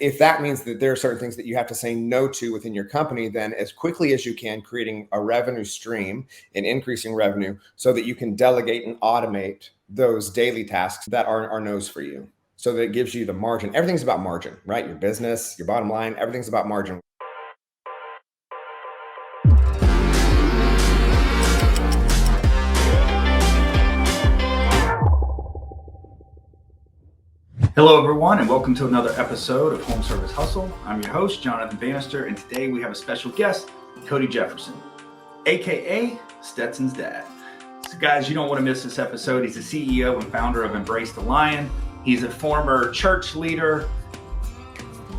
If that means that there are certain things that you have to say no to within your company, then as quickly as you can, creating a revenue stream and increasing revenue so that you can delegate and automate those daily tasks that are no's for you. So that it gives you the margin. Everything's about margin, right? Your business, your bottom line, everything's about margin. Hello, everyone, and welcome to another episode of Home Service Hustle. I'm your host, Jonathan Bannister, and today we have a special guest, Cody Jefferson, aka Stetson's dad. So guys, you don't want to miss this episode. He's the CEO and founder of Embrace the Lion. He's a former church leader.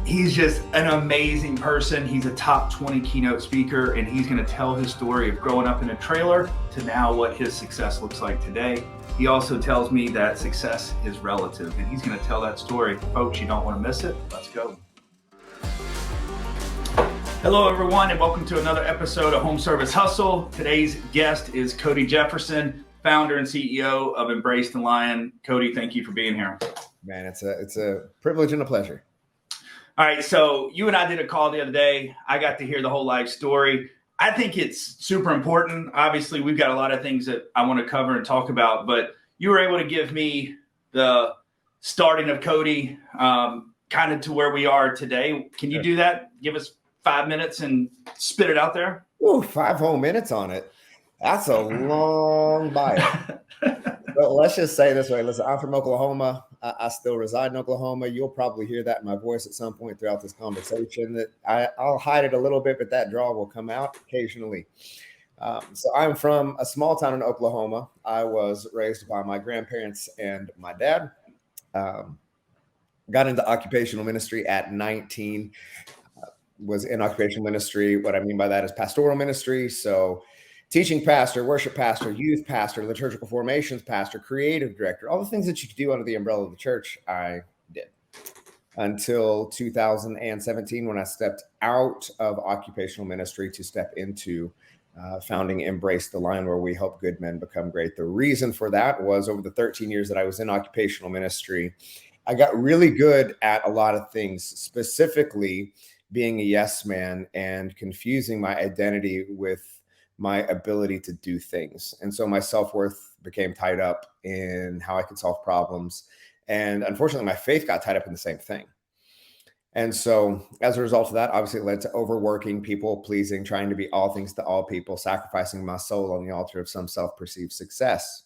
He's just an amazing person. He's a top 20 keynote speaker, and he's going to tell his story of growing up in a trailer to now what his success looks like today. He also tells me that success is relative, and he's going to tell that story. Folks, you don't want to miss it. Let's go. Hello, everyone, and welcome to another episode of Home Service Hustle. Today's guest is Cody Jefferson, founder and CEO of Embrace the Lion. Cody, thank you for being here. Man, it's a privilege and a pleasure. All right, so you and I did a call the other day. I got to hear the whole life story. I think it's super important. Obviously, we've got a lot of things that I want to cover and talk about, but you were able to give me the starting of Cody kind of to where we are today. Can you do that? Give us 5 minutes and spit it out there? Ooh, 5 whole minutes on it. That's a long bio. But let's just say this way. Listen, I'm from Oklahoma. I still reside in Oklahoma. You'll probably hear that in my voice at some point throughout this conversation. That I'll hide it a little bit, but that draw will come out occasionally. So I'm from a small town in Oklahoma. I was raised by my grandparents and my dad. Got into occupational ministry at 19. Was in occupational ministry. What I mean by that is pastoral ministry. So teaching pastor, worship pastor, youth pastor, liturgical formations pastor, creative director, all the things that you could do under the umbrella of the church, I did. Until 2017, when I stepped out of occupational ministry to step into founding Embrace the Lion, where we help good men become great. The reason for that was over the 13 years that I was in occupational ministry, I got really good at a lot of things, specifically being a yes man and confusing my identity with my ability to do things. And so my self-worth became tied up in how I could solve problems. And unfortunately, my faith got tied up in the same thing. And so as a result of that, obviously it led to overworking, people pleasing, trying to be all things to all people, sacrificing my soul on the altar of some self-perceived success.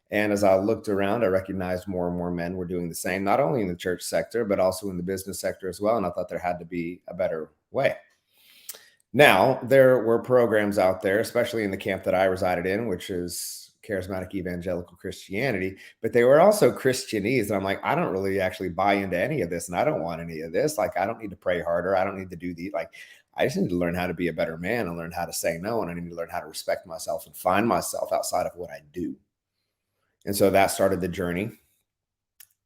And as I looked around, I recognized more and more men were doing the same, not only in the church sector, but also in the business sector as well. And I thought there had to be a better way. Now, there were programs out there, especially in the camp that I resided in, which is charismatic evangelical Christianity, but they were also Christianese. And I'm like, I don't really actually buy into any of this, and I don't want any of this. Like, I don't need to pray harder. I don't need to do I just need to learn how to be a better man and learn how to say no. And I need to learn how to respect myself and find myself outside of what I do. And so that started the journey.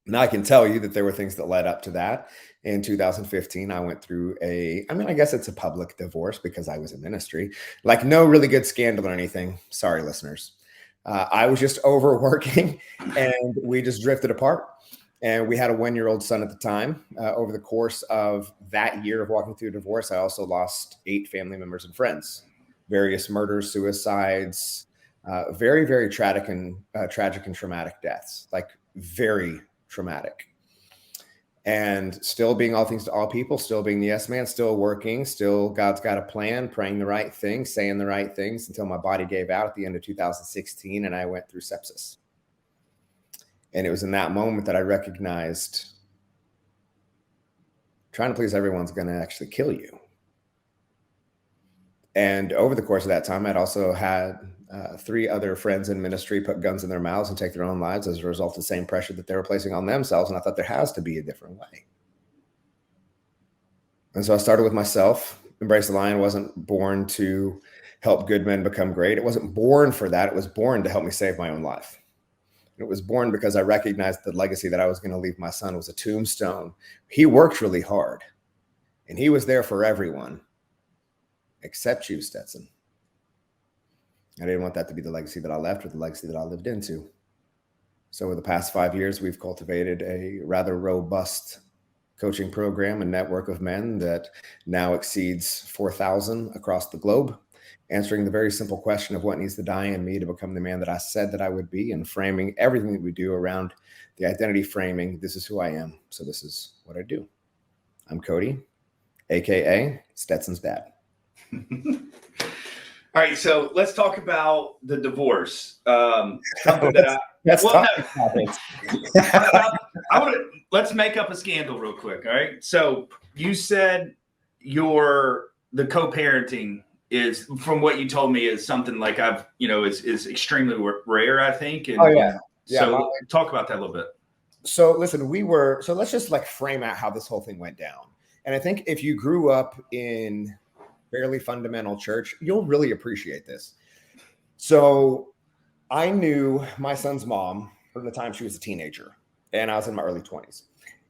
Now I can tell you that there were things that led up to that. In 2015, I went through I guess it's a public divorce because I was in ministry, like no really good scandal or anything. Sorry, listeners. I was just overworking and we just drifted apart. And we had a 1-year-old son at the time. Over the course of that year of walking through divorce, I also lost 8 family members and friends, various murders, suicides, very, very tragic and traumatic deaths, like very traumatic. And still being all things to all people, still being the yes man, still working, still God's got a plan, praying the right things, saying the right things until my body gave out at the end of 2016 and I went through sepsis. And it was in that moment that I recognized trying to please everyone's going to actually kill you. And over the course of that time, I'd also had 3 other friends in ministry put guns in their mouths and take their own lives as a result of the same pressure that they were placing on themselves. And I thought there has to be a different way. And so I started with myself. Embrace the Lion wasn't born to help good men become great. It wasn't born for that. It was born to help me save my own life. It was born because I recognized the legacy that I was going to leave my son was a tombstone. He worked really hard and he was there for everyone except you, Stetson. I didn't want that to be the legacy that I left or the legacy that I lived into. So over the past 5 years, we've cultivated a rather robust coaching program and network of men that now exceeds 4,000 across the globe, answering the very simple question of what needs to die in me to become the man that I said that I would be, and framing everything that we do around the identity framing. This is who I am, so this is what I do. I'm Cody, aka Stetson's dad. All right, so let's talk about the divorce. Something that let's make up a scandal real quick. All right, so you said the co-parenting is, from what you told me, is something like is extremely rare, I think. And, so talk about that a little bit. So listen, let's just like frame out how this whole thing went down. And I think if you grew up in fairly fundamental church, you'll really appreciate this. So I knew my son's mom from the time she was a teenager, and I was in my early 20s.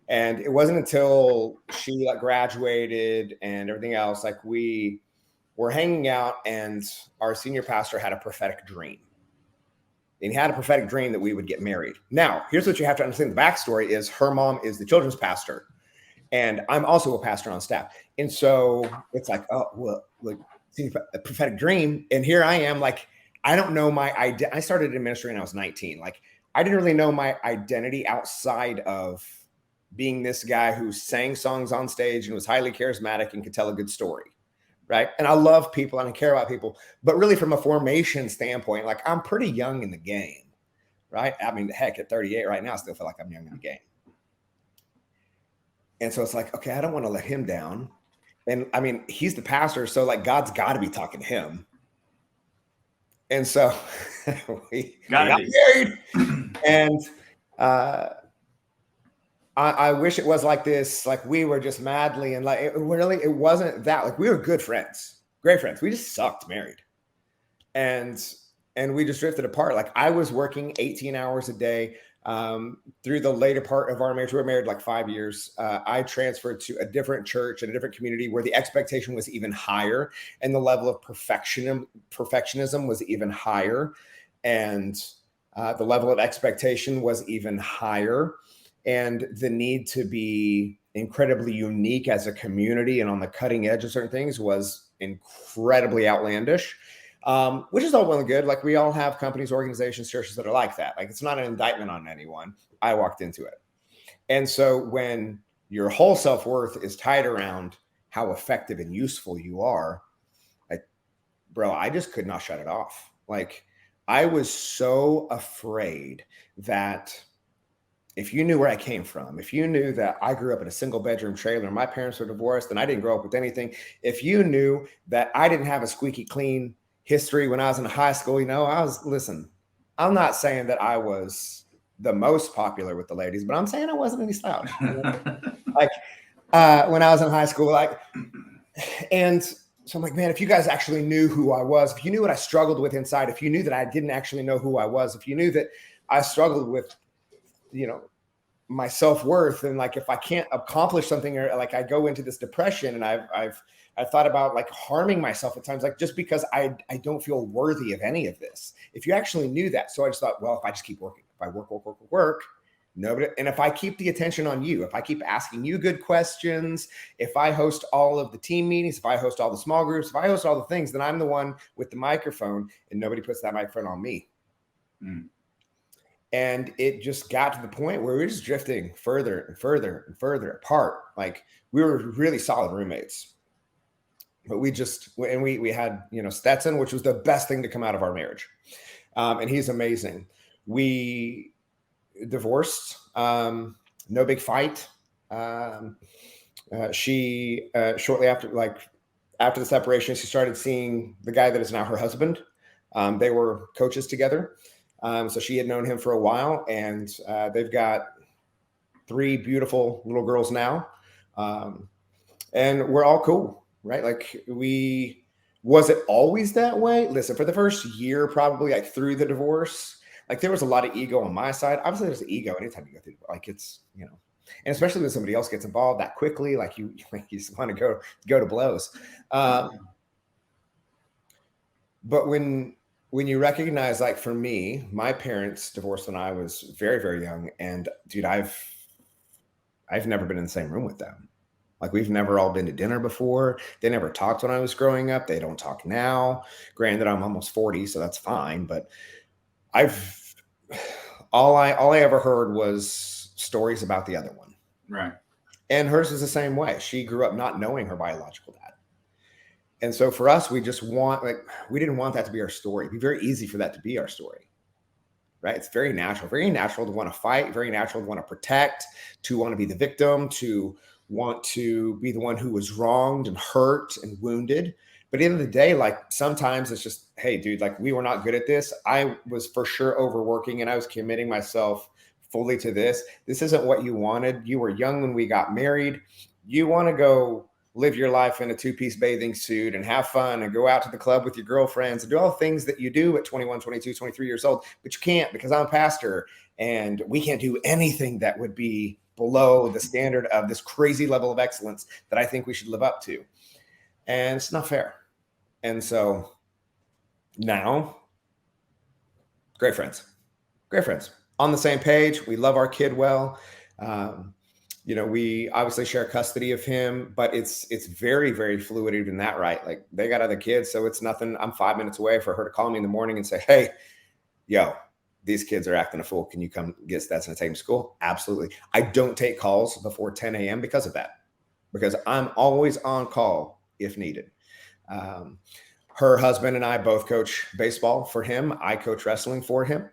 And it wasn't until she graduated and everything else, like we were hanging out, and our senior pastor had a prophetic dream. And he had a prophetic dream that we would get married. Now, here's what you have to understand. The backstory is her mom is the children's pastor, and I'm also a pastor on staff. And so it's like, oh, well, like a prophetic dream. And here I am, like, I don't know my identity. I started in ministry when I was 19. Like, I didn't really know my identity outside of being this guy who sang songs on stage and was highly charismatic and could tell a good story. Right. And I love people and I care about people, but really from a formation standpoint, like I'm pretty young in the game. Right. I mean, heck, at 38 right now, I still feel like I'm young in the game. And so it's like, okay, I don't want to let him down. And I mean, he's the pastor, so like God's got to be talking to him. And so we got married. And I wish it was like this, like we were just madly, and like it wasn't that. Like we were good friends, great friends. We just sucked married. And we just drifted apart. Like I was working 18 hours a day. Through the later part of our marriage, we were married like 5 years. I transferred to a different church and a different community where the expectation was even higher, and the level of perfectionism was even higher, and the level of expectation was even higher, and the need to be incredibly unique as a community and on the cutting edge of certain things was incredibly outlandish. Which is all well and good. Like we all have companies, organizations, churches that are like that. Like it's not an indictment on anyone. I walked into it. And so when your whole self-worth is tied around how effective and useful you are, like, bro, I just could not shut it off. Like I was so afraid that if you knew where I came from, if you knew that I grew up in a single bedroom trailer, my parents were divorced and I didn't grow up with anything. If you knew that I didn't have a squeaky clean history when I was in high school, listen, I'm not saying that I was the most popular with the ladies, but I'm saying I wasn't any slouch. Like when I was in high school, and so I'm like, man, if you guys actually knew who I was, if you knew what I struggled with inside, if you knew that I didn't actually know who I was, if you knew that I struggled with, my self-worth, and like if I can't accomplish something, or like I go into this depression, and I've thought about like harming myself at times, like just because I don't feel worthy of any of this. If you actually knew that. So I just thought, well, if I just keep working, if I work, nobody, and if I keep the attention on you, if I keep asking you good questions, if I host all of the team meetings, if I host all the small groups, if I host all the things, then I'm the one with the microphone and nobody puts that microphone on me. Mm. And it just got to the point where we were just drifting further and further and further apart. Like we were really solid roommates, but we had, Stetson, which was the best thing to come out of our marriage. And he's amazing. We divorced, no big fight. She, shortly after the separation, she started seeing the guy that is now her husband. They were coaches together. So she had known him for a while, and they've got 3 beautiful little girls now. And we're all cool, right? Like was it always that way? Listen, for the first year, probably like through the divorce, like there was a lot of ego on my side. Obviously there's ego anytime you go through, like it's, and especially when somebody else gets involved that quickly, like you just want to go to blows. But when you recognize, like for me, my parents divorced when I was very, very young. And dude, I've I've never been in the same room with them. Like, we've never all been to dinner before. They never talked when I was growing up. They don't talk now. Granted, I'm almost 40, so that's fine. But I've all I ever heard was stories about the other one. Right. And hers is the same way. She grew up not knowing her biological dad. And so for us, we just want, like, we didn't want that to be our story. It'd be very easy for that to be our story. Right? It's very natural to want to fight, very natural to want to protect, to want to be the victim, to want to be the one who was wronged and hurt and wounded. But at the end of the day, like, sometimes it's just, hey, dude, like, we were not good at this. I was for sure overworking and I was committing myself fully to this. This isn't what you wanted. You were young when we got married. You want to go live your life in a two-piece bathing suit and have fun and go out to the club with your girlfriends and do all the things that you do at 21, 22, 23 years old, but you can't because I'm a pastor and we can't do anything that would be below the standard of this crazy level of excellence that I think we should live up to. And it's not fair. And so now, great friends on the same page. We love our kid well. We obviously share custody of him, but it's very, very fluid even that, right? Like, they got other kids, so it's nothing. I'm 5 minutes away for her to call me in the morning and say, hey, yo, these kids are acting a fool. Can you come get Stetson and take him to school? Absolutely. I don't take calls before 10 a.m. because of that, because I'm always on call if needed. Her husband and I both coach baseball for him. I coach wrestling for him.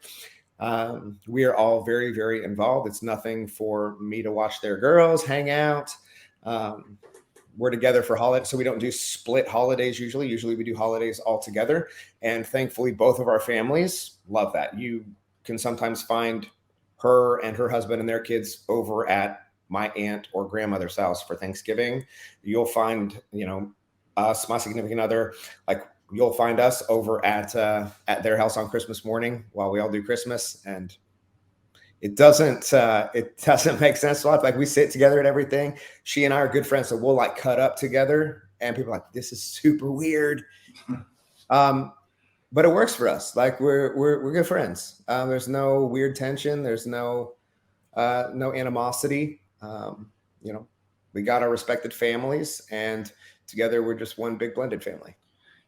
We are all very, very involved. It's nothing for me to watch their girls hang out. We're together for holidays, so we don't do split holidays usually. Usually we do holidays all together. And thankfully, both of our families love that. You can sometimes find her and her husband and their kids over at my aunt or grandmother's house for Thanksgiving. You'll find, us, my significant other, like, you'll find us over at their house on Christmas morning while we all do Christmas. And it doesn't make sense to us. Like, we sit together and everything. She and I are good friends, so we'll like cut up together and people are like, this is super weird. But it works for us. Like, we're good friends. There's no weird tension. There's no animosity. We got our respected families, and together we're just one big blended family.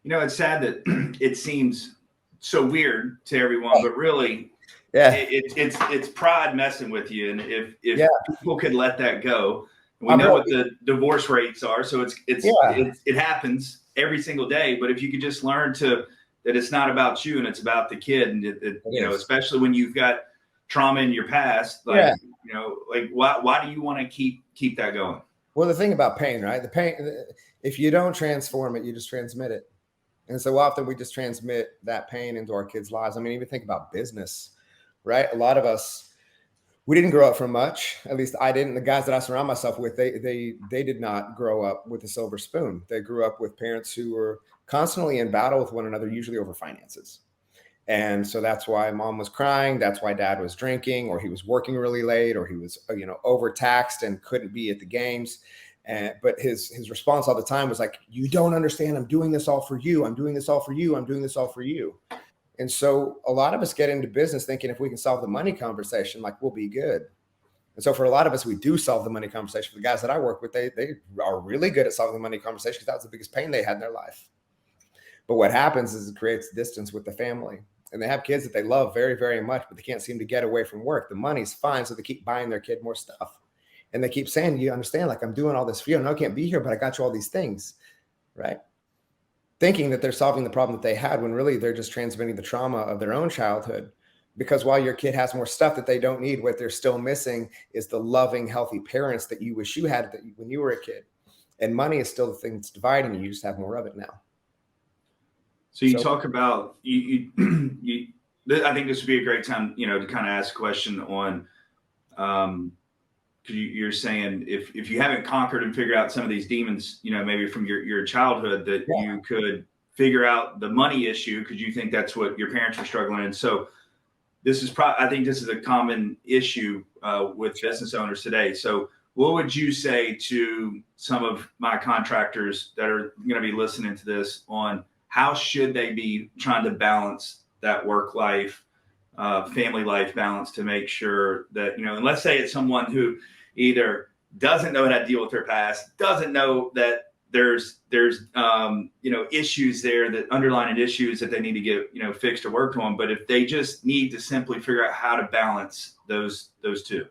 It's sad that it seems so weird to everyone, but really, it's pride messing with you. And if people could let that go, we know what the divorce rates are, so it happens every single day. But if you could just learn that it's not about you and it's about the kid, and especially when you've got trauma in your past, why do you want to keep that going? Well, the thing about pain, right? The pain, if you don't transform it, you just transmit it. And so often we just transmit that pain into our kids' lives. I mean, even think about business, right? A lot of us, we didn't grow up from much. At least I didn't. The guys that I surround myself with, they did not grow up with a silver spoon. They grew up with parents who were constantly in battle with one another, usually over finances. And so that's why mom was crying. That's why dad was drinking, or he was working really late, or he was, overtaxed and couldn't be at the games. But his response all the time was like, you don't understand. I'm doing this all for you. I'm doing this all for you. I'm doing this all for you. And so a lot of us get into business thinking if we can solve the money conversation, like, we'll be good. And so for a lot of us, we do solve the money conversation. For the guys that I work with, they are really good at solving the money conversation because that was the biggest pain they had in their life. But what happens is it creates distance with the family. And they have kids that they love very, very much, but they can't seem to get away from work. The money's fine, so they keep buying their kid more stuff. And they keep saying, you understand, like, I'm doing all this for you. I know I can't be here, but I got you all these things, right? Thinking that they're solving the problem that they had, when really they're just transmitting the trauma of their own childhood. Because while your kid has more stuff that they don't need, what they're still missing is the loving, healthy parents that you wish you had when you were a kid. And money is still the thing that's dividing you. You just have more of it now. So you talk about you I think this would be a great time, to kind of ask a question on, because you're saying if you haven't conquered and figured out some of these demons, maybe from your childhood, that you could figure out the money issue because you think that's what your parents were struggling. And so I think this is a common issue with business owners today. So what would you say to some of my contractors that are going to be listening to this on how should they be trying to balance that work life, family life balance to make sure that, and let's say it's someone who either doesn't know how to deal with their past, doesn't know that there's issues there, that underlying issues that they need to get fixed or worked on. But if they just need to simply figure out how to balance those two.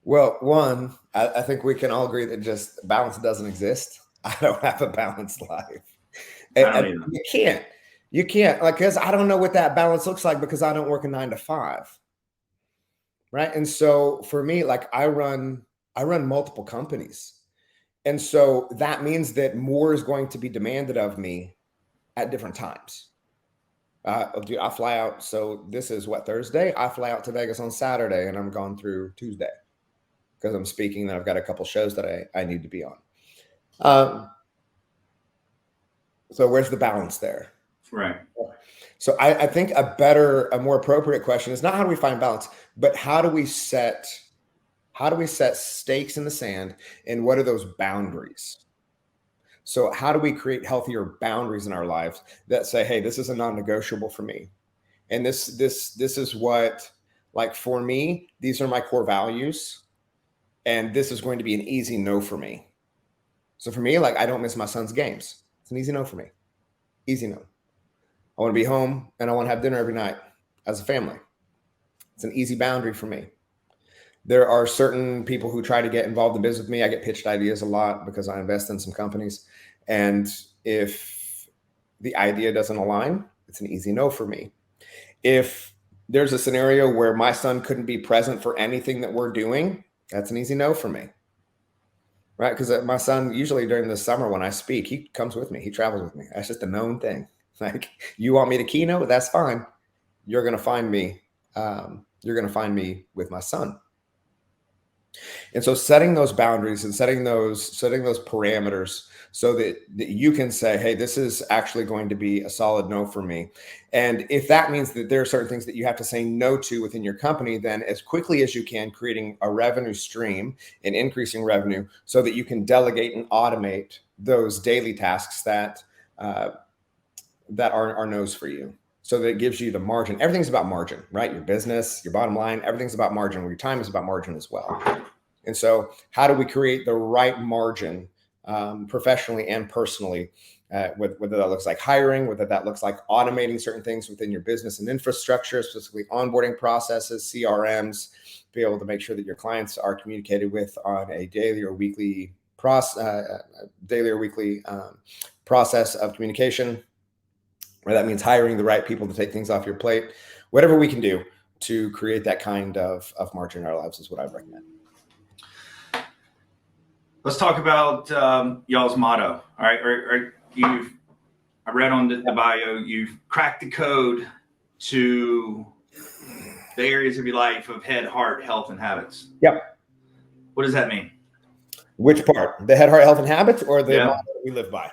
Well, one, I think we can all agree that just balance doesn't exist. I don't have a balanced life. I don't either. You can't, like, because I don't know what that balance looks like because I don't work a 9 to 5. Right. And so for me, like I run multiple companies. And so that means that more is going to be demanded of me at different times. Dude, I fly out. So this is what, Thursday? I fly out to Vegas on Saturday and I'm gone through Tuesday because I'm speaking. Then I've got a couple shows that I need to be on. So where's the balance there? Right. So I think a more appropriate question is not how do we find balance, but how do we set stakes in the sand, and what are those boundaries? So how do we create healthier boundaries in our lives that say, hey, this is a non-negotiable for me. And this is what, like, for me, these are my core values. And this is going to be an easy no for me. So for me, like, I don't miss my son's games. It's an easy no for me. Easy no. I want to be home and I want to have dinner every night as a family. It's an easy boundary for me. There are certain people who try to get involved in business with me. I get pitched ideas a lot because I invest in some companies. And if the idea doesn't align, it's an easy no for me. If there's a scenario where my son couldn't be present for anything that we're doing, that's an easy no for me. Right? Because my son, usually during the summer when I speak, he comes with me. He travels with me. That's just a known thing. Like, you want me to keynote? That's fine. You're going to find me. You're going to find me with my son. And so setting those boundaries and setting those parameters so that you can say, hey, this is actually going to be a solid no for me. And if that means that there are certain things that you have to say no to within your company, then as quickly as you can, creating a revenue stream and increasing revenue so that you can delegate and automate those daily tasks that are no's for you. So that it gives you the margin. Everything's about margin, right? Your business, your bottom line, everything's about margin. Your time is about margin as well. And so how do we create the right margin professionally and personally, whether that looks like hiring, whether that looks like automating certain things within your business and infrastructure, specifically onboarding processes, CRMs, be able to make sure that your clients are communicated with on a daily or weekly process of communication, where that means hiring the right people to take things off your plate. Whatever we can do to create that kind of margin in our lives is what I'd recommend. Let's talk about y'all's motto. All right, I read on the bio, you've cracked the code to the areas of your life of head, heart, health, and habits. Yep. What does that mean? Which part? The head, heart, health, and habits, or the motto we live by?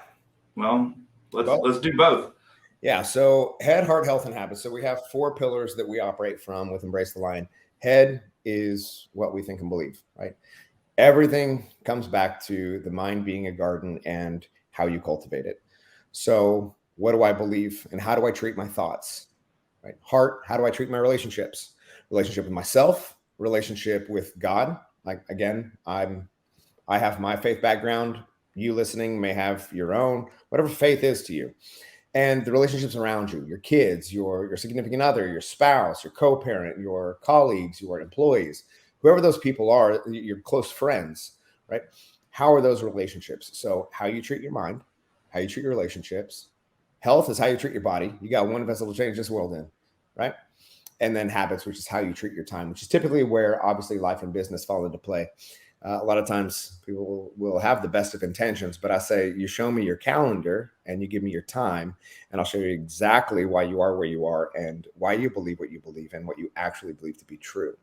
Well, let's do both. Yeah. So head, heart, health, and habits. So we have 4 pillars that we operate from with Embrace the Lion. Head is what we think and believe, right? Everything comes back to the mind being a garden and how you cultivate it. So what do I believe and how do I treat my thoughts? Right? Heart, how do I treat my relationships? Relationship with myself, relationship with God. Like, again, I have my faith background. You listening may have your own, whatever faith is to you. And the relationships around you, your kids, your significant other, your spouse, your co-parent, your colleagues, your employees, whoever those people are, your close friends, right? How are those relationships? So how you treat your mind, how you treat your relationships. Health is how you treat your body. You got one vessel to change this world in, right? And then habits, which is how you treat your time, which is typically where obviously life and business fall into play. A lot of times people will have the best of intentions, but I say, you show me your calendar and you give me your time, and I'll show you exactly why you are where you are and why you believe what you believe and what you actually believe to be true.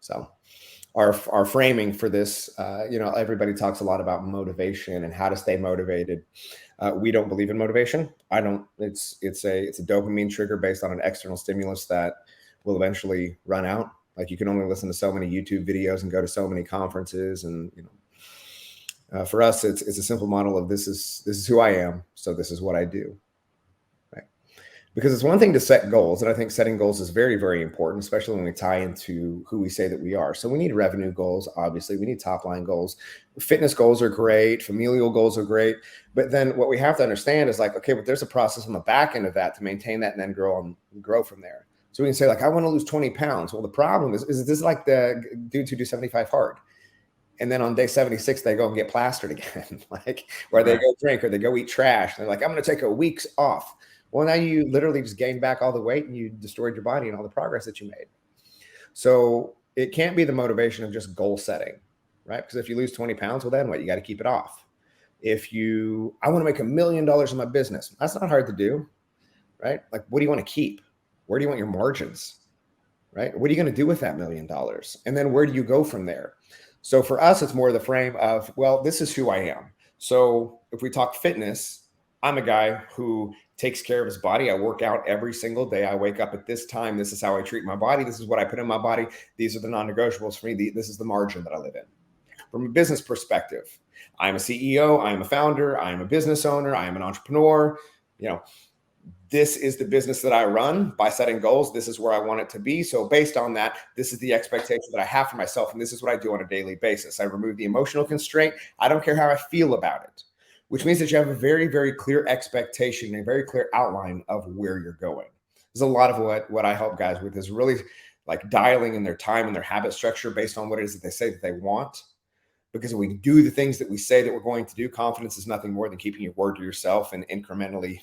So our framing for this, everybody talks a lot about motivation and how to stay motivated. We don't believe in motivation. I don't. It's a dopamine trigger based on an external stimulus that will eventually run out. Like, you can only listen to so many YouTube videos and go to so many conferences, and for us, it's a simple model of this is who I am, so this is what I do. Right. Because it's one thing to set goals, and I think setting goals is very, very important, especially when we tie into who we say that we are. So we need revenue goals, obviously. We need top line goals. Fitness goals are great. Familial goals are great. But then what we have to understand is like, okay, but there's a process on the back end of that to maintain that and then grow from there. So we can say like, I want to lose 20 pounds. Well, the problem is this like the dudes who do 75 hard. And then on day 76, they go and get plastered again, like, or they go drink or they go eat trash. And they're like, I'm going to take a week's off. Well, now you literally just gained back all the weight and you destroyed your body and all the progress that you made. So it can't be the motivation of just goal setting, right? Because if you lose 20 pounds, well, then what? You got to keep it off. I want to make $1 million in my business. That's not hard to do, right? Like, what do you want to keep? Where do you want your margins, right? What are you going to do with that $1 million? And then where do you go from there? So for us, it's more the frame of, well, this is who I am. So if we talk fitness, I'm a guy who takes care of his body. I work out every single day. I wake up at this time. This is how I treat my body. This is what I put in my body. These are the non-negotiables for me. This is the margin that I live in. From a business perspective, I'm a CEO. I'm a founder. I'm a business owner. I am an entrepreneur. This is the business that I run by setting goals. This is where I want it to be. So based on that, this is the expectation that I have for myself. And this is what I do on a daily basis. I remove the emotional constraint. I don't care how I feel about it, which means that you have a very, very clear expectation and a very clear outline of where you're going. There's a lot of what I help guys with is really like dialing in their time and their habit structure based on what it is that they say that they want. Because if we do the things that we say that we're going to do, confidence is nothing more than keeping your word to yourself in incrementally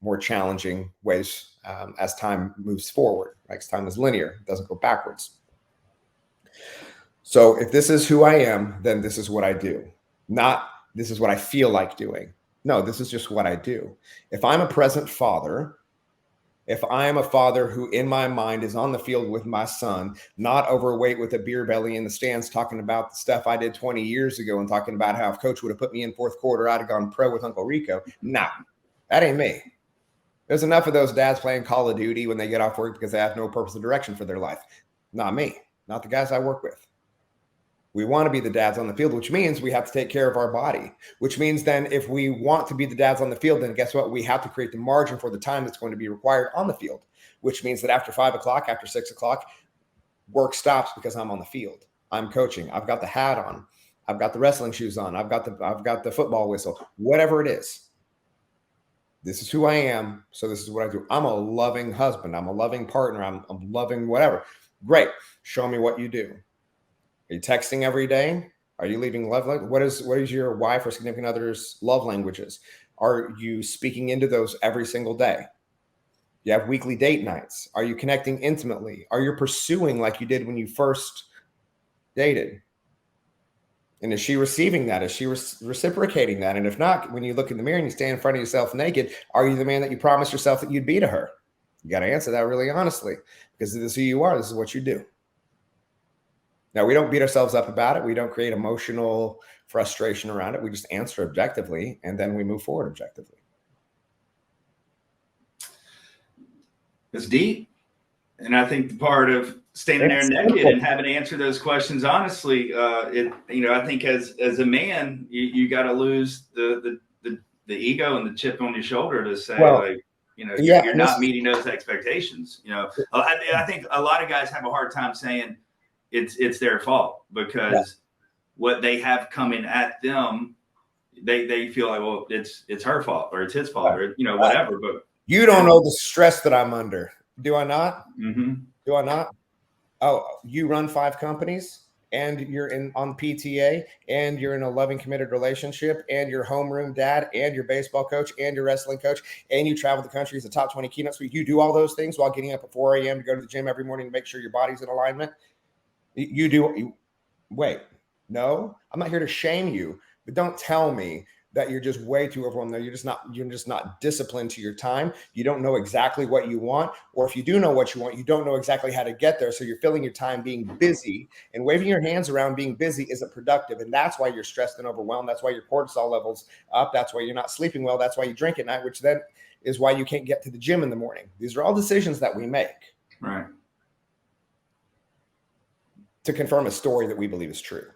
more challenging ways as time moves forward. Right? 'Cause time is linear, it doesn't go backwards. So if this is who I am, then this is what I do. Not this is what I feel like doing. No, this is just what I do. If I'm a present father, if I am a father who in my mind is on the field with my son, not overweight with a beer belly in the stands, talking about the stuff I did 20 years ago and talking about how if coach would have put me in fourth quarter, I'd have gone pro with Uncle Rico. No, that ain't me. There's enough of those dads playing Call of Duty when they get off work because they have no purpose or direction for their life. Not me, not the guys I work with. We want to be the dads on the field, which means we have to take care of our body, which means then if we want to be the dads on the field, then guess what? We have to create the margin for the time that's going to be required on the field, which means that after 5 o'clock, after 6 o'clock, work stops because I'm on the field. I'm coaching. I've got the hat on. I've got the wrestling shoes on. I've got the football whistle, whatever it is. This is who I am. So this is what I do. I'm a loving husband. I'm a loving partner. I'm loving whatever. Great. Show me what you do. Are you texting every day? Are you leaving love language? What is your wife or significant other's love languages? Are you speaking into those every single day? You have weekly date nights. Are you connecting intimately? Are you pursuing like you did when you first dated? And is she receiving that? Is she reciprocating that? And if not, when you look in the mirror and you stand in front of yourself naked, are you the man that you promised yourself that you'd be to her? You got to answer that really honestly, because this is who you are. This is what you do. Now, we don't beat ourselves up about it. We don't create emotional frustration around it. We just answer objectively, and then we move forward objectively. It's deep. And I think the part of standing there naked and having to answer those questions honestly, I think as a man, you got to lose the ego and the chip on your shoulder to say, you're not meeting those expectations. I think a lot of guys have a hard time saying it's their fault because what they have coming at them, they feel like, well, it's her fault or it's his fault or whatever. But you don't know the stress that I'm under. Do I not? Mm-hmm. Do I not? Oh, you run 5 companies and you're on PTA and you're in a loving, committed relationship and you're homeroom dad and your baseball coach and your wrestling coach and you travel the country as a top 20 keynote speaker. You do all those things while getting up at 4 a.m. to go to the gym every morning to make sure your body's in alignment. Wait, no, I'm not here to shame you, but don't tell me that you're just way too overwhelmed. No, you're just not disciplined to your time. You don't know exactly what you want, or if you do know what you want, you don't know exactly how to get there. So you're filling your time being busy, and waving your hands around being busy isn't productive. And that's why you're stressed and overwhelmed. That's why your cortisol levels up. That's why you're not sleeping well. That's why you drink at night, which then is why you can't get to the gym in the morning. These are all decisions that we make. Right. To confirm a story that we believe is true.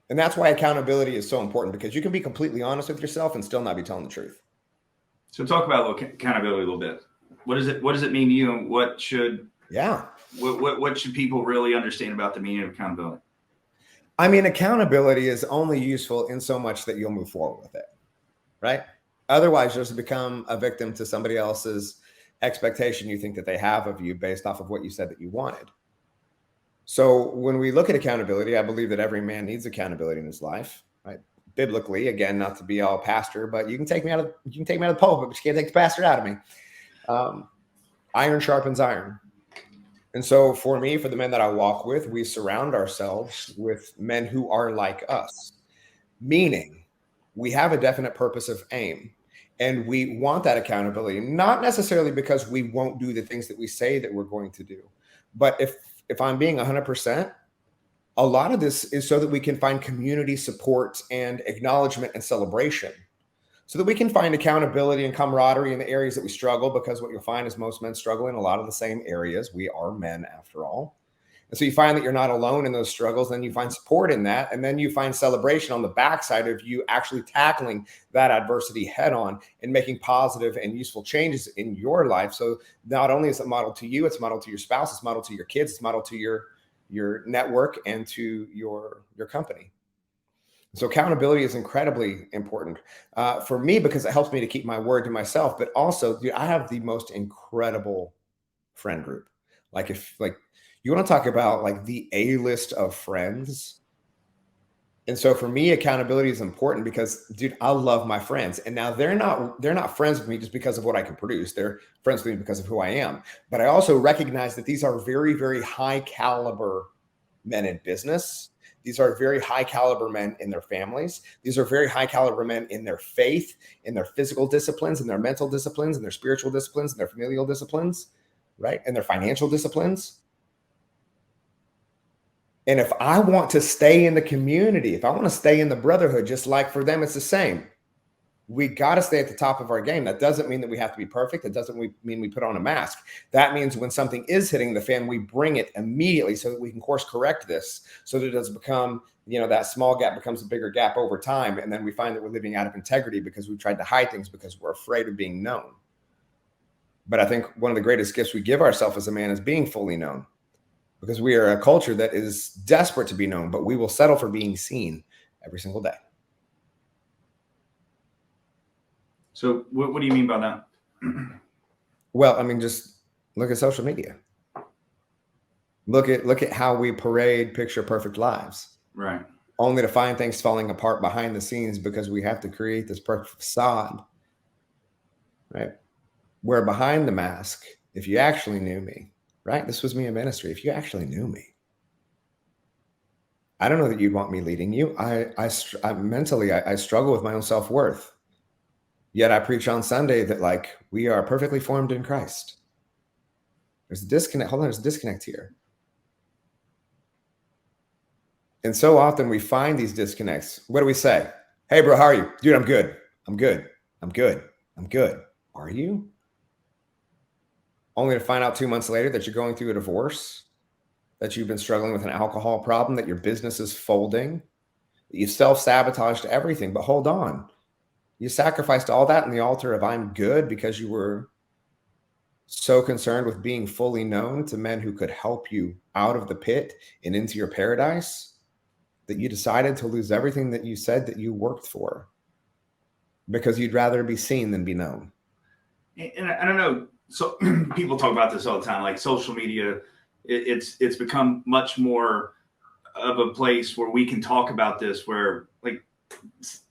And that's why accountability is so important, because you can be completely honest with yourself and still not be telling the truth. So talk about accountability a little bit. What does it mean to you, and what should people really understand about the meaning of accountability? I mean, accountability is only useful in so much that you'll move forward with it, right? Otherwise, you'll just become a victim to somebody else's expectation you think that they have of you based off of what you said that you wanted. So when we look at accountability, I believe that every man needs accountability in his life, right? Biblically, again, not to be all pastor, but you can take me out of the pulpit, but you can't take the pastor out of me. Iron sharpens iron. And so for me, for the men that I walk with, we surround ourselves with men who are like us, meaning we have a definite purpose of aim. And we want that accountability, not necessarily because we won't do the things that we say that we're going to do. But if I'm being 100%, a lot of this is so that we can find community support and acknowledgement and celebration, so that we can find accountability and camaraderie in the areas that we struggle, because what you'll find is most men struggle in a lot of the same areas. We are men after all. And so you find that you're not alone in those struggles, then you find support in that, and then you find celebration on the backside of you actually tackling that adversity head on and making positive and useful changes in your life. So not only is it modeled to you, it's modeled to your spouse, it's modeled to your kids, it's modeled to your network and to your company. So accountability is incredibly important for me, because it helps me to keep my word to myself. But also, dude, I have the most incredible friend group. If you want to talk about like the A-list of friends. And so for me, accountability is important because, dude, I love my friends. And now they're not friends with me just because of what I can produce. They're friends with me because of who I am. But I also recognize that these are very, very high caliber men in business. These are very high caliber men in their families. These are very high caliber men in their faith, in their physical disciplines, in their mental disciplines, in their spiritual disciplines, in their familial disciplines, right? And their financial disciplines. And if I want to stay in the community, if I want to stay in the brotherhood, just like for them, it's the same. We got to stay at the top of our game. That doesn't mean that we have to be perfect. That doesn't mean we put on a mask. That means when something is hitting the fan, we bring it immediately so that we can course correct this, so that it doesn't become, that small gap becomes a bigger gap over time. And then we find that we're living out of integrity because we've tried to hide things because we're afraid of being known. But I think one of the greatest gifts we give ourselves as a man is being fully known, because we are a culture that is desperate to be known, but we will settle for being seen every single day. So what do you mean by that? Well, I mean, just look at social media. Look at how we parade picture perfect lives. Right. Only to find things falling apart behind the scenes because we have to create this perfect facade. Right. Where behind the mask, if you actually knew me, right? This was me in ministry. If you actually knew me, I don't know that you'd want me leading you. I mentally struggle with my own self-worth. Yet I preach on Sunday that we are perfectly formed in Christ. There's a disconnect. Hold on, there's a disconnect here. And so often we find these disconnects. What do we say? Hey, bro, how are you? Dude, I'm good. I'm good. I'm good. I'm good. Are you? Only to find out 2 months later that you're going through a divorce, that you've been struggling with an alcohol problem, that your business is folding, that you self-sabotaged everything. But hold on. You sacrificed all that on the altar of I'm good because you were so concerned with being fully known to men who could help you out of the pit and into your paradise, that you decided to lose everything that you said that you worked for because you'd rather be seen than be known. And I don't know. So people talk about this all the time, like social media, it's become much more of a place where we can talk about this, where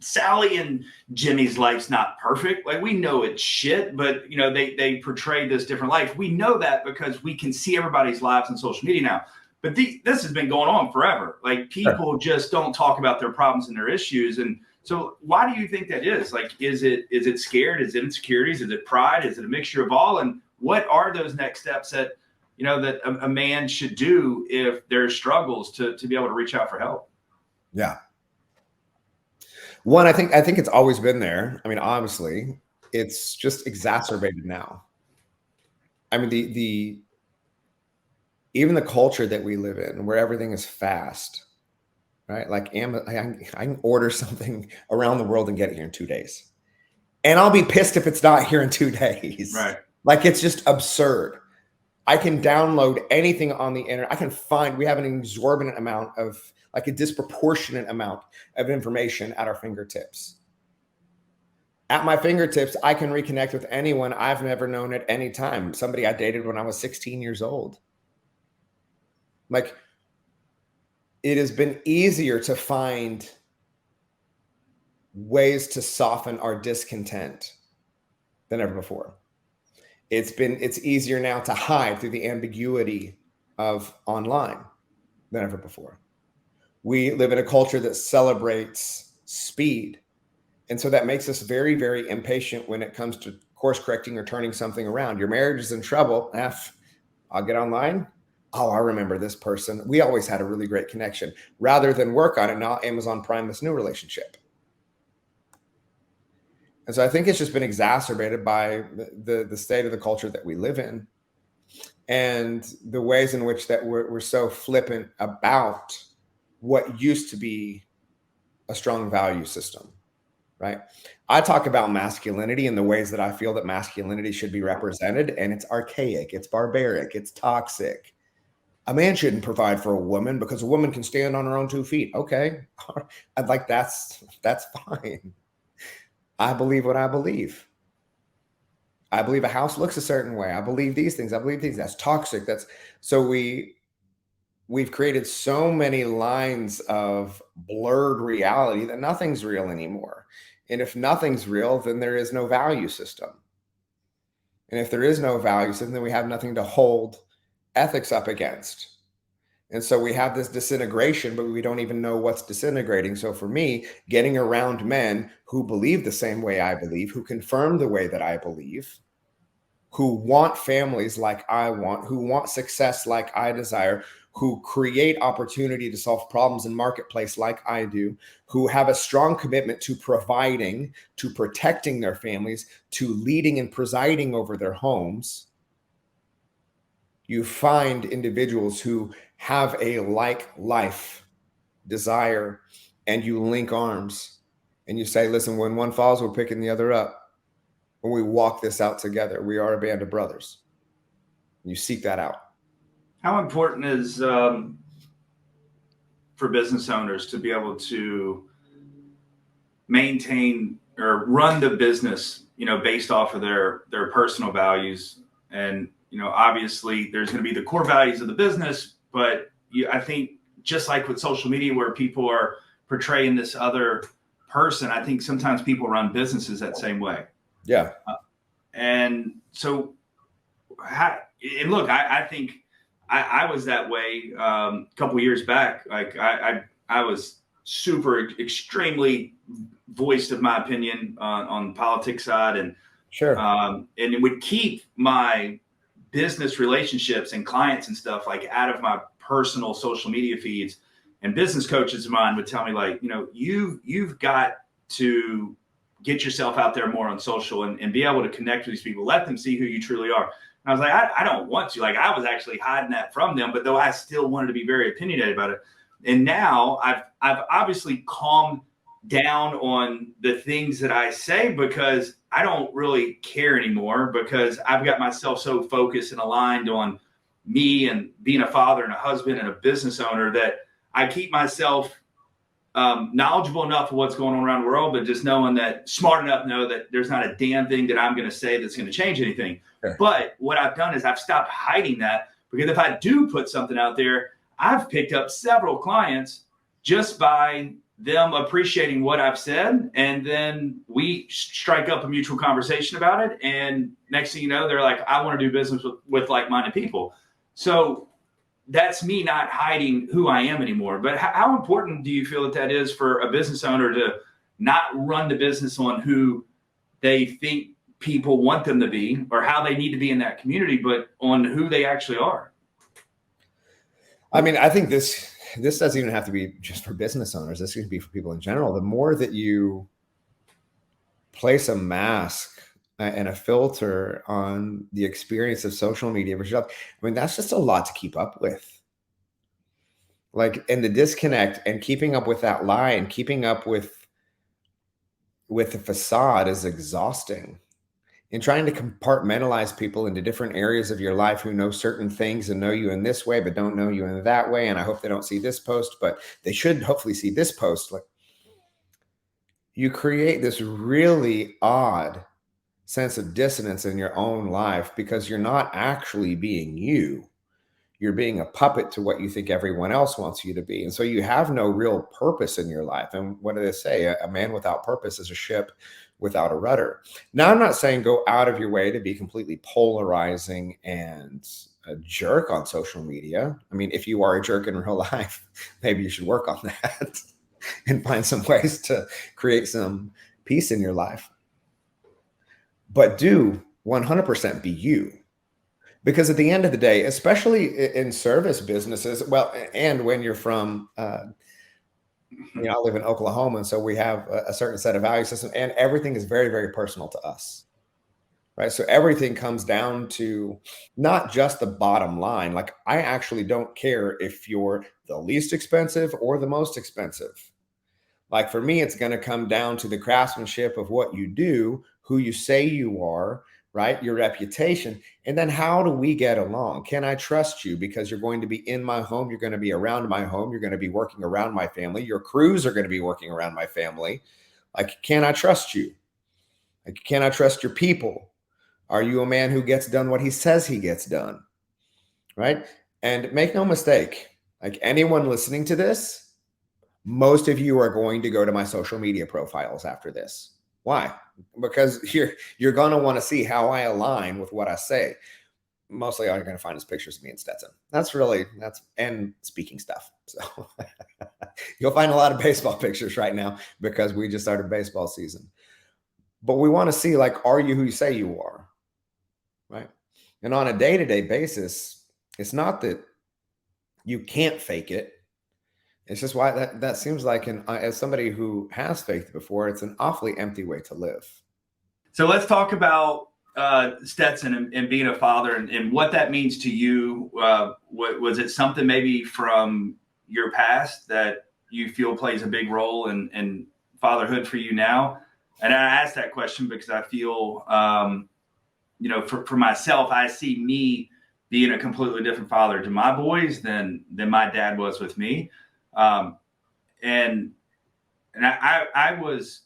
Sally and Jimmy's life's not perfect. We know it's shit, but they portray this different life. We know that because we can see everybody's lives on social media now. But this has been going on forever. People just don't talk about their problems and their issues. And so why do you think that is? Is it scared? Is it insecurities? Is it pride? Is it a mixture of all? And what are those next steps that that a man should do if there's struggles to be able to reach out for help? Yeah. One, I think it's always been there. I mean, obviously, it's just exacerbated now. I mean, even the culture that we live in, where everything is fast, right? I can order something around the world and get it here in 2 days. And I'll be pissed if it's not here in 2 days. Right. Like, it's just absurd. I can download anything on the internet. I can find, we have an exorbitant amount of, like a disproportionate amount of information at our fingertips. At my fingertips, I can reconnect with anyone I've never known at any time. Somebody I dated when I was 16 years old. Like, it has been easier to find ways to soften our discontent than ever before. It's easier now to hide through the ambiguity of online than ever before. We live in a culture that celebrates speed. And so that makes us very, very impatient when it comes to course correcting or turning something around. Your marriage is in trouble. I'll get online. Oh, I remember this person. We always had a really great connection. Rather than work on it, now Amazon Prime this new relationship. And so I think it's just been exacerbated by the state of the culture that we live in, and the ways in which that we're so flippant about what used to be a strong value system, right? I talk about masculinity in the ways that I feel that masculinity should be represented, and it's archaic, it's barbaric, it's toxic. A man shouldn't provide for a woman because a woman can stand on her own 2 feet. Okay, I'd like that's fine. I believe what I believe. I believe a house looks a certain way. I believe these things. I believe these. That's toxic. So we've created so many lines of blurred reality that nothing's real anymore. And if nothing's real, then there is no value system. And if there is no value system, then we have nothing to hold ethics up against. And so we have this disintegration, but we don't even know what's disintegrating. So for me, getting around men who believe the same way I believe, who confirm the way that I believe, who want families like I want, who want success like I desire, who create opportunity to solve problems in marketplace like I do, who have a strong commitment to providing, to protecting their families, to leading and presiding over their homes. You find individuals who have a like life desire, and you link arms and you say, listen, when one falls, we're picking the other up. When we walk this out together, we are a band of brothers. You seek that out. How important is for business owners to be able to maintain or run the business, based off of their personal values? And, obviously there's going to be the core values of the business, but I think just like with social media where people are portraying this other person, I think sometimes people run businesses that same way. Yeah. And so, and look, I think I was that way a couple years back. Like I was super extremely voiced of my opinion on the politics side, and sure, and it would keep my business relationships and clients and stuff like out of my personal social media feeds. And business coaches of mine would tell me, like, you've got to get yourself out there more on social and be able to connect with these people, let them see who you truly are. And I was like, I don't want to. Like, I was actually hiding that from them, but though I still wanted to be very opinionated about it. And now I've obviously calmed down on the things that I say because I don't really care anymore, because I've got myself so focused and aligned on me and being a father and a husband and a business owner that I keep myself knowledgeable enough of what's going on around the world, but just knowing that, smart enough to know that there's not a damn thing that I'm going to say that's going to change anything. Sure. But what I've done is I've stopped hiding that, because if I do put something out there, I've picked up several clients just by them appreciating what I've said. And then we strike up a mutual conversation about it. And next thing you know, they're like, I want to do business with like-minded people. So that's me not hiding who I am anymore. But how important do you feel that is for a business owner to not run the business on who they think people want them to be or how they need to be in that community, but on who they actually are? I mean, I think this doesn't even have to be just for business owners. This could be for people in general. The more that you place a mask and a filter on the experience of social media, I mean, that's just a lot to keep up with. Like, and the disconnect and keeping up with that lie and keeping up with with the facade is exhausting. And trying to compartmentalize people into different areas of your life who know certain things and know you in this way, but don't know you in that way. And I hope they don't see this post, but they should hopefully see this post. Like, you create this really odd sense of dissonance in your own life because you're not actually being you. You're being a puppet to what you think everyone else wants you to be. And so you have no real purpose in your life. And what do they say? A man without purpose is a ship without a rudder. Now, I'm not saying go out of your way to be completely polarizing and a jerk on social media. I mean, if you are a jerk in real life, maybe you should work on that and find some ways to create some peace in your life. But do 100% be you. Because at the end of the day, especially in service businesses, well, and when you're from, I live in Oklahoma, and so we have a certain set of value system, and everything is very, very personal to us, right? So everything comes down to not just the bottom line. Like, I actually don't care if you're the least expensive or the most expensive. Like, for me, it's going to come down to the craftsmanship of what you do, who you say you are, right? Your reputation. And then how do we get along? Can I trust you? Because you're going to be in my home. You're going to be around my home. You're going to be working around my family. Your crews are going to be working around my family. Like, can I trust you? Like, can I trust your people? Are you a man who gets done what he says he gets done? Right? And make no mistake, like, anyone listening to this, most of you are going to go to my social media profiles after this. Why? Because you're going to want to see how I align with what I say. Mostly all you're going to find is pictures of me and Stetson. And speaking stuff. So you'll find a lot of baseball pictures right now because we just started baseball season. But we want to see, like, are you who you say you are? Right? And on a day-to-day basis, it's not that you can't fake it. It's just why that seems like, as somebody who has faked before, it's an awfully empty way to live. So let's talk about Stetson and being a father and what that means to you. Was it something maybe from your past that you feel plays a big role in fatherhood for you now? And I ask that question because I feel, for myself, I see me being a completely different father to my boys than my dad was with me. And I was,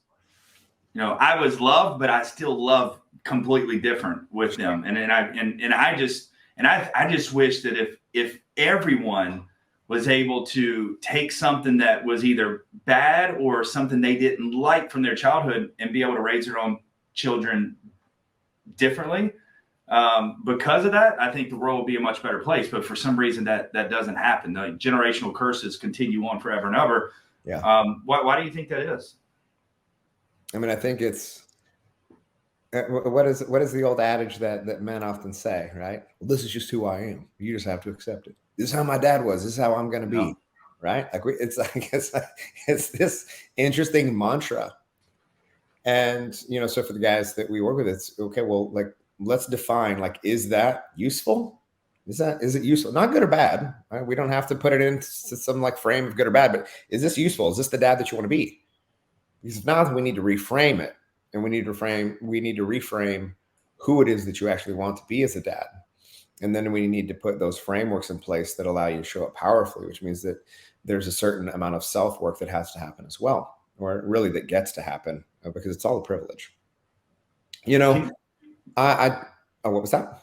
I was loved, but I still love completely different with them. And I just wish that if everyone was able to take something that was either bad or something they didn't like from their childhood and be able to raise their own children differently. Because of that, I think the world will be a much better place. But for some reason, that doesn't happen. The generational curses continue on forever and ever. Yeah. Why do you think that is? I mean, I think it's what is the old adage that men often say, right? Well, this is just who I am. You just have to accept it. This is how my dad was. This is how I'm going to be. Yeah. Right? Like, it's this interesting mantra. And so for the guys that we work with, it's okay. Well, like, let's define, like, is that useful? Is it useful? Not good or bad, right? We don't have to put it into some like frame of good or bad, but is this useful? Is this the dad that you want to be? Because if not, we need to reframe it, and we need to reframe who it is that you actually want to be as a dad. And then we need to put those frameworks in place that allow you to show up powerfully, which means that there's a certain amount of self-work that has to happen as well, or really that gets to happen, because it's all a privilege. What was that?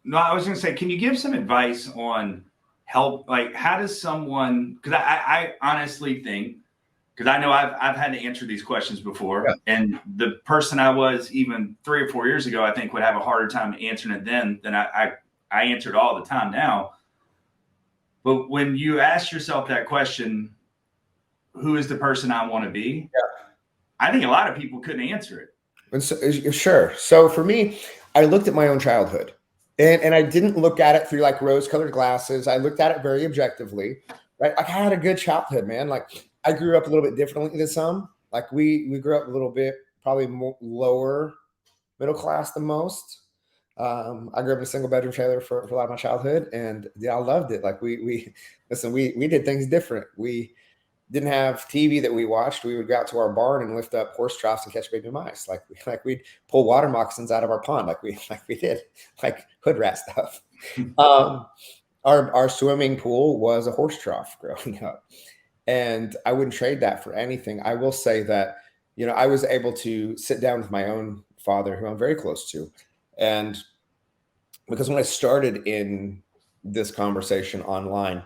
No, I was going to say, can you give some advice on help? Like, how does someone, because I honestly think, because I know I've had to answer these questions before, Yeah. and the person I was even 3 or 4 years ago, I think would have a harder time answering it then than I answered all the time now. But when you ask yourself that question, who is the person I want to be? Yeah. I think a lot of people couldn't answer it. And so, sure. So for me, I looked at my own childhood, and I didn't look at it through like rose-colored glasses. I looked at it very objectively, right? Like, I had a good childhood, man. Like, I grew up a little bit differently than some. Like, we grew up a little bit probably more lower middle class than most. I grew up in a single bedroom trailer for a lot of my childhood, and yeah, I loved it. Like, we did things different. We didn't have TV that we watched, we would go out to our barn and lift up horse troughs and catch baby mice. Like we'd pull water moccasins out of our pond, like we did, like hood rat stuff. Our swimming pool was a horse trough growing up, and I wouldn't trade that for anything. I will say that, I was able to sit down with my own father, who I'm very close to, and because when I started in this conversation online,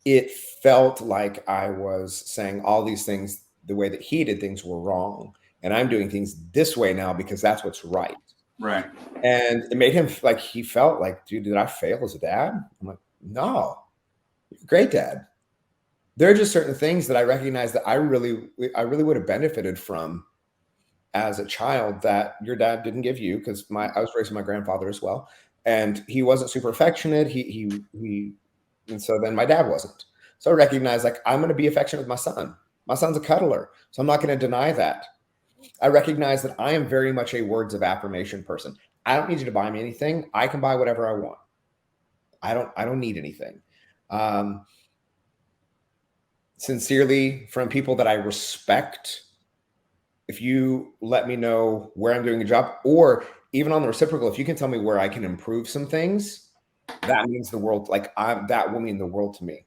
it felt like I was saying all these things the way that he did things were wrong. And I'm doing things this way now because that's what's right. Right. And it made him like, he felt like, dude, did I fail as a dad? I'm like, no, you're a great dad. There are just certain things that I recognize that I really would have benefited from as a child that your dad didn't give you, because I was raised with my grandfather as well. And he wasn't super affectionate. And so then my dad wasn't. So I recognized, like, I'm going to be affectionate with my son. My son's a cuddler, so I'm not going to deny that. I recognize that I am very much a words of affirmation person. I don't need you to buy me anything. I can buy whatever I want. I don't need anything. Sincerely, from people that I respect, if you let me know where I'm doing a job, or even on the reciprocal, if you can tell me where I can improve some things, that means the world. Like, that will mean the world to me,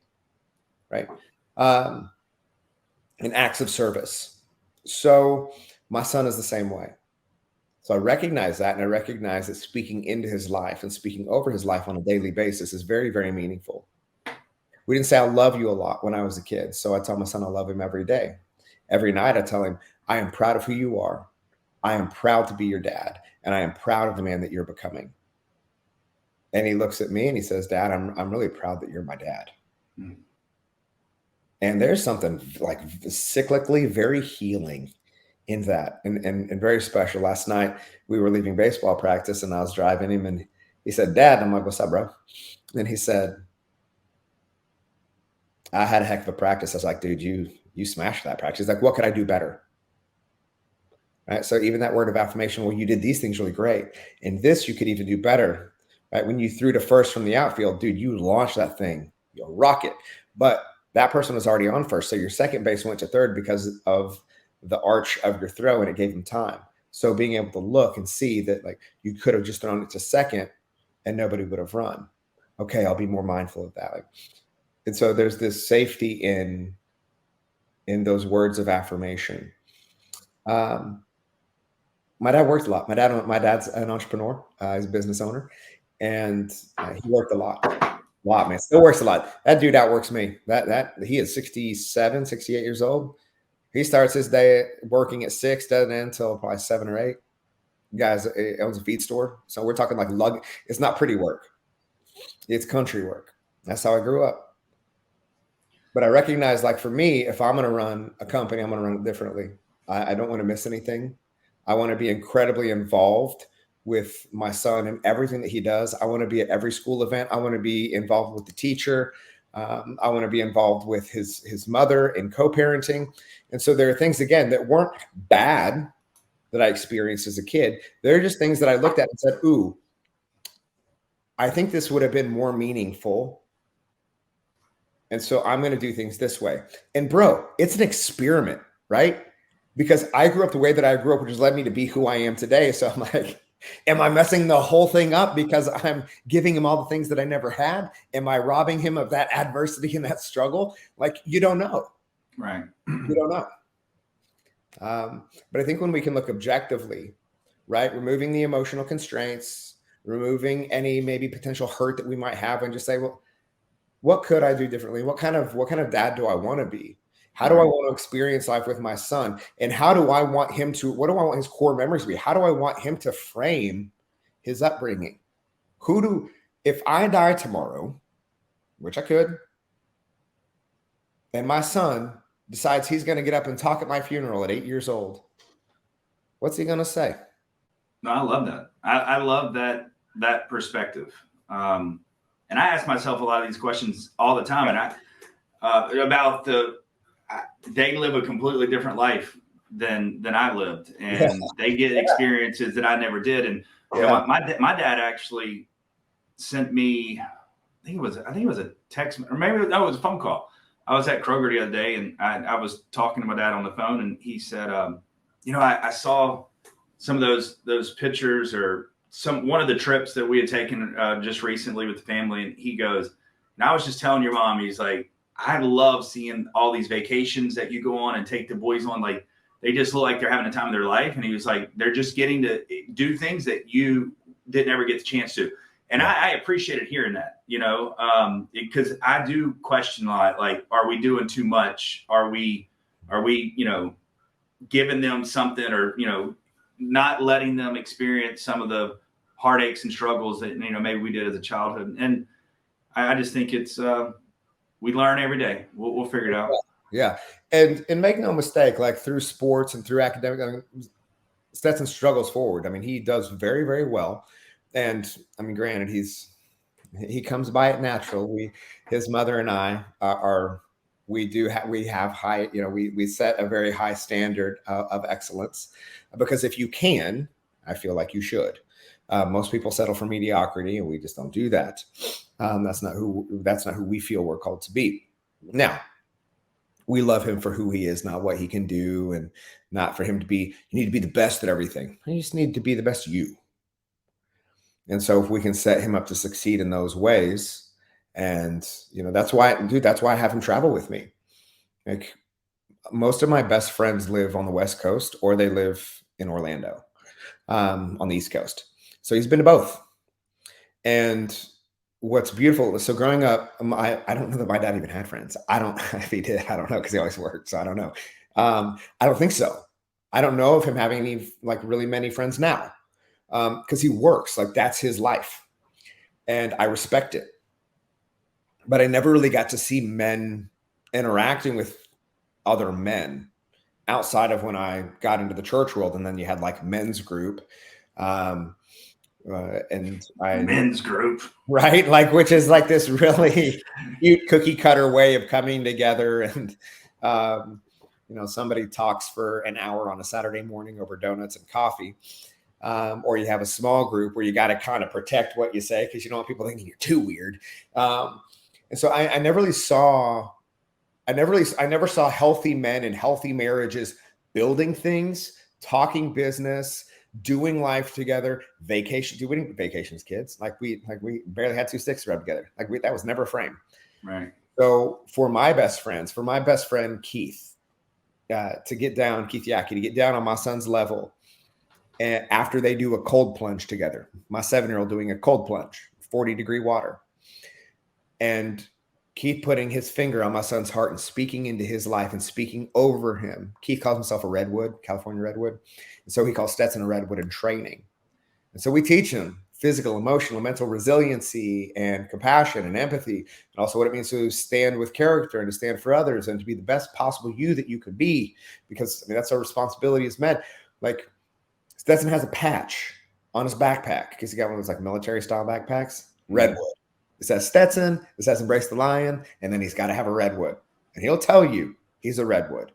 right? And acts of service. So my son is the same way. So I recognize that, and I recognize that speaking into his life and speaking over his life on a daily basis is very, very meaningful. We didn't say I love you a lot when I was a kid, so I tell my son I love him every day. Every night I tell him, I am proud of who you are. I am proud to be your dad, and I am proud of the man that you're becoming. And he looks at me and he says, Dad, I'm really proud that you're my dad. Mm. And there's something like cyclically very healing in that, and very special. Last night we were leaving baseball practice and I was driving him and he said, Dad, I'm like, what's up, bro? And he said, I had a heck of a practice. I was like, dude, you smashed that practice. He's like, what could I do better? Right. So even that word of affirmation, well, you did these things really great. And this you could even do better. Right. When you threw to first from the outfield, dude, you launched that thing. You'll rock it. But that person was already on first. So your second base went to third because of the arch of your throw, and it gave him time. So being able to look and see that, like, you could have just thrown it to second and nobody would have run. Okay, I'll be more mindful of that. Like, and so there's this safety in those words of affirmation. My dad worked a lot. My dad's an entrepreneur. He's a business owner, and he worked a lot, man. Still works a lot. That dude outworks me. That he is 67, 68 years old. He starts his day working at 6, doesn't end until probably 7 or 8. Guys, owns a feed store, so we're talking like lug. It's not pretty work. It's country work. That's how I grew up. But I recognize, like, for me, if I'm going to run a company, I'm going to run it differently. I don't want to miss anything. I want to be incredibly involved with my son and everything that he does. I want to be at every school event. I want to be involved with the teacher. I want to be involved with his mother in co-parenting. And so there are things, again, that weren't bad that I experienced as a kid. They're just things that I looked at and said, ooh, I think this would have been more meaningful. And so I'm going to do things this way. And bro, it's an experiment, right? Because I grew up the way that I grew up, which has led me to be who I am today. So I'm like, am I messing the whole thing up because I'm giving him all the things that I never had? Am I robbing him of that adversity and that struggle? Like, you don't know. Right. You don't know. But I think when we can look objectively, right, removing the emotional constraints, removing any maybe potential hurt that we might have, and just say, well, what could I do differently? What kind of dad do I want to be? How do I want to experience life with my son? And how do I want him to, what do I want his core memories to be? How do I want him to frame his upbringing? If I die tomorrow, which I could, and my son decides he's going to get up and talk at my funeral at 8 years old, what's he going to say? No, I love that. I love that perspective. And I ask myself a lot of these questions all the time, and about they live a completely different life than I lived, and they get experiences that I never did. And you know, my dad actually sent me, I think it was a text, or maybe it was a phone call. I was at Kroger the other day, and I was talking to my dad on the phone, and he said, I saw some of those pictures or one of the trips that we had taken just recently with the family, and he goes, and I was just telling your mom, he's like, I love seeing all these vacations that you go on and take the boys on, like they just look like they're having a time of their life, and he was like, they're just getting to do things that you didn't ever get the chance to. And I appreciated hearing that, because I do question a lot, like, are we doing too much? Are we, giving them something, or, not letting them experience some of the heartaches and struggles that, maybe we did as a childhood. And I just think it's, we learn every day. We'll figure it out. Yeah. And make no mistake, like through sports and through academic, Stetson struggles forward. I mean, he does very, very well. And I mean, granted, he comes by it natural. His mother and I we have high, we set a very high standard of excellence, because if you can, I feel like you should. Most people settle for mediocrity, and we just don't do that. That's not who we feel we're called to be. Now, we love him for who he is, not what he can do, and not for him to be, you need to be the best at everything. You just need to be the best you. And so if we can set him up to succeed in those ways, and that's why I have him travel with me. Like, most of my best friends live on the West Coast, or they live in Orlando, on the East Coast. So he's been to both. And what's beautiful, so growing up, I don't know that my dad even had friends. I don't if he did, I don't know, because he always worked. So I don't know. I don't think so. I don't know of him having any, like, really many friends now, because he works. Like, that's his life. And I respect it. But I never really got to see men interacting with other men outside of when I got into the church world. And then you had like men's group. Men's group, right? Like, which is like this really cute cookie cutter way of coming together. And, somebody talks for an hour on a Saturday morning over donuts and coffee. Or you have a small group where you got to kind of protect what you say, because you don't want people thinking you're too weird. And so I never saw healthy men and healthy marriages building things, talking business, doing life together, doing vacations, kids. Like we barely had two sticks to rub together. That was never a frame. Right. So for my best friend, Keith, to get down on my son's level, and after they do a cold plunge together, my 7-year-old doing a cold plunge, 40-degree water, and Keith putting his finger on my son's heart and speaking into his life and speaking over him. Keith calls himself a redwood, California redwood. And so he calls Stetson a redwood in training. And so we teach him physical, emotional, mental resiliency and compassion and empathy, and also what it means to stand with character and to stand for others and to be the best possible you that you could be, because that's our responsibility as men. Like, Stetson has a patch on his backpack because he got one of those like military style backpacks, redwood. It says Stetson, it says embrace the lion, and then he's got to have a redwood. And he'll tell you he's a redwood.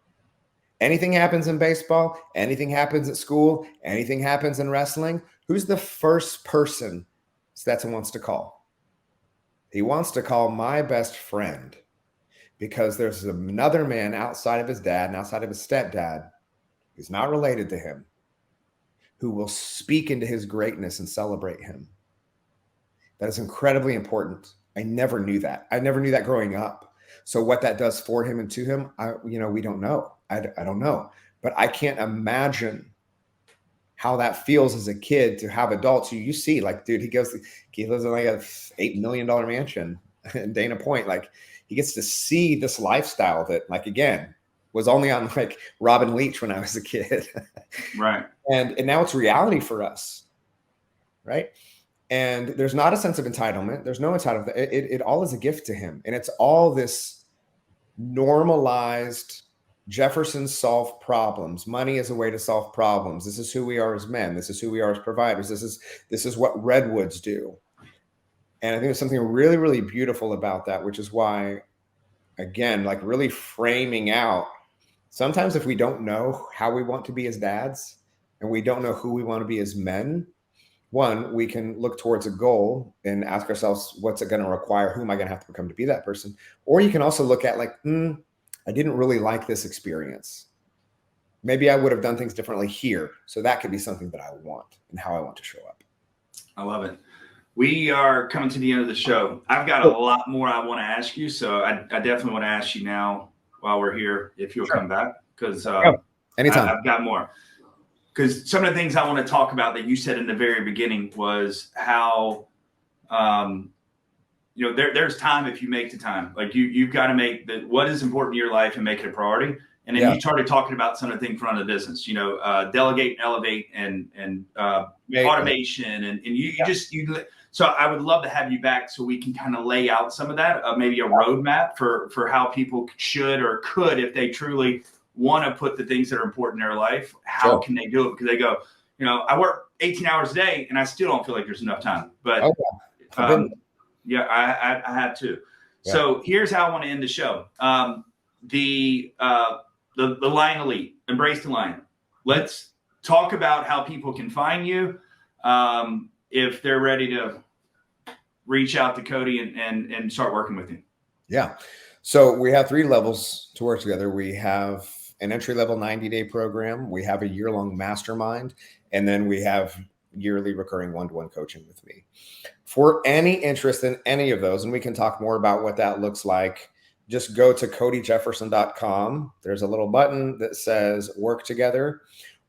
Anything happens in baseball, anything happens at school, anything happens in wrestling, who's the first person Stetson wants to call? He wants to call my best friend, because there's another man outside of his dad and outside of his stepdad who's not related to him, who will speak into his greatness and celebrate him. That is incredibly important. I never knew that. I never knew that growing up. So what that does for him and to him, we don't know. I don't know. But I can't imagine how that feels as a kid to have adults who you see, like, dude, he lives in like a $8 million mansion in Dana Point. Like, he gets to see this lifestyle that, like, again, was only on like Robin Leach when I was a kid. Right. And now it's reality for us. Right. And there's not a sense of entitlement. There's no entitlement. It all is a gift to him. And it's all this normalized Jefferson solved problems. Money is a way to solve problems. This is who we are as men. This is who we are as providers. This is what redwoods do. And I think there's something really, really beautiful about that, which is why, again, like really framing out, sometimes if we don't know how we want to be as dads and we don't know who we want to be as men, one, we can look towards a goal and ask ourselves, what's it going to require? Who am I going to have to become to be that person? Or you can also look at like, I didn't really like this experience. Maybe I would have done things differently here. So that could be something that I want and how I want to show up. I love it. We are coming to the end of the show. I've got a lot more I want to ask you. So I definitely want to ask you now while we're here, if you'll come back, because anytime. I've got more. Because some of the things I want to talk about that you said in the very beginning was how, there's time if you make the time. Like you've got to make what is important in your life and make it a priority. And then you started talking about some of the things from the business, delegate, elevate, and automation, and you just. So I would love to have you back so we can kind of lay out some of that, maybe a roadmap for how people should or could, if they truly want to put the things that are important in their life, how can they do it? Because they go, I work 18 hours a day and I still don't feel like there's enough time. But I have to. Yeah. So here's how I want to end the show. The Lion Elite, embrace the lion. Let's talk about how people can find you if they're ready to reach out to Cody and start working with you. Yeah. So we have 3 levels to work together. We have an entry-level 90-day program. We have a year-long mastermind, and then we have yearly recurring one-to-one coaching with me. For any interest in any of those, and we can talk more about what that looks like, just go to codyjefferson.com. There's a little button that says work together,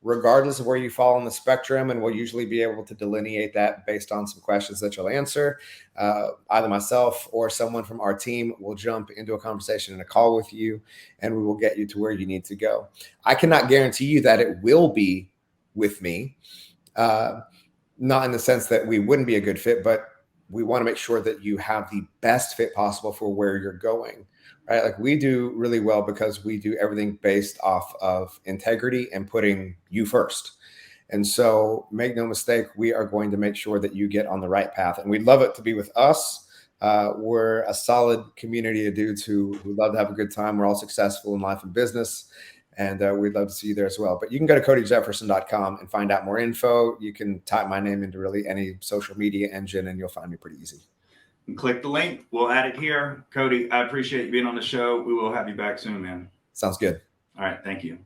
regardless of where you fall on the spectrum. And we'll usually be able to delineate that based on some questions that you'll answer. Either myself or someone from our team will jump into a conversation and a call with you, and we will get you to where you need to go. I cannot guarantee you that it will be with me, not in the sense that we wouldn't be a good fit, but we want to make sure that you have the best fit possible for where you're going. Right? Like we do really well because we do everything based off of integrity and putting you first. And so make no mistake, we are going to make sure that you get on the right path. And we'd love it to be with us. We're a solid community of dudes who love to have a good time. We're all successful in life and business. And we'd love to see you there as well. But you can go to codyjefferson.com and find out more info. You can type my name into really any social media engine and you'll find me pretty easy. And click the link. We'll add it here. Cody, I appreciate you being on the show. We will have you back soon, man. Sounds good. All right. Thank you.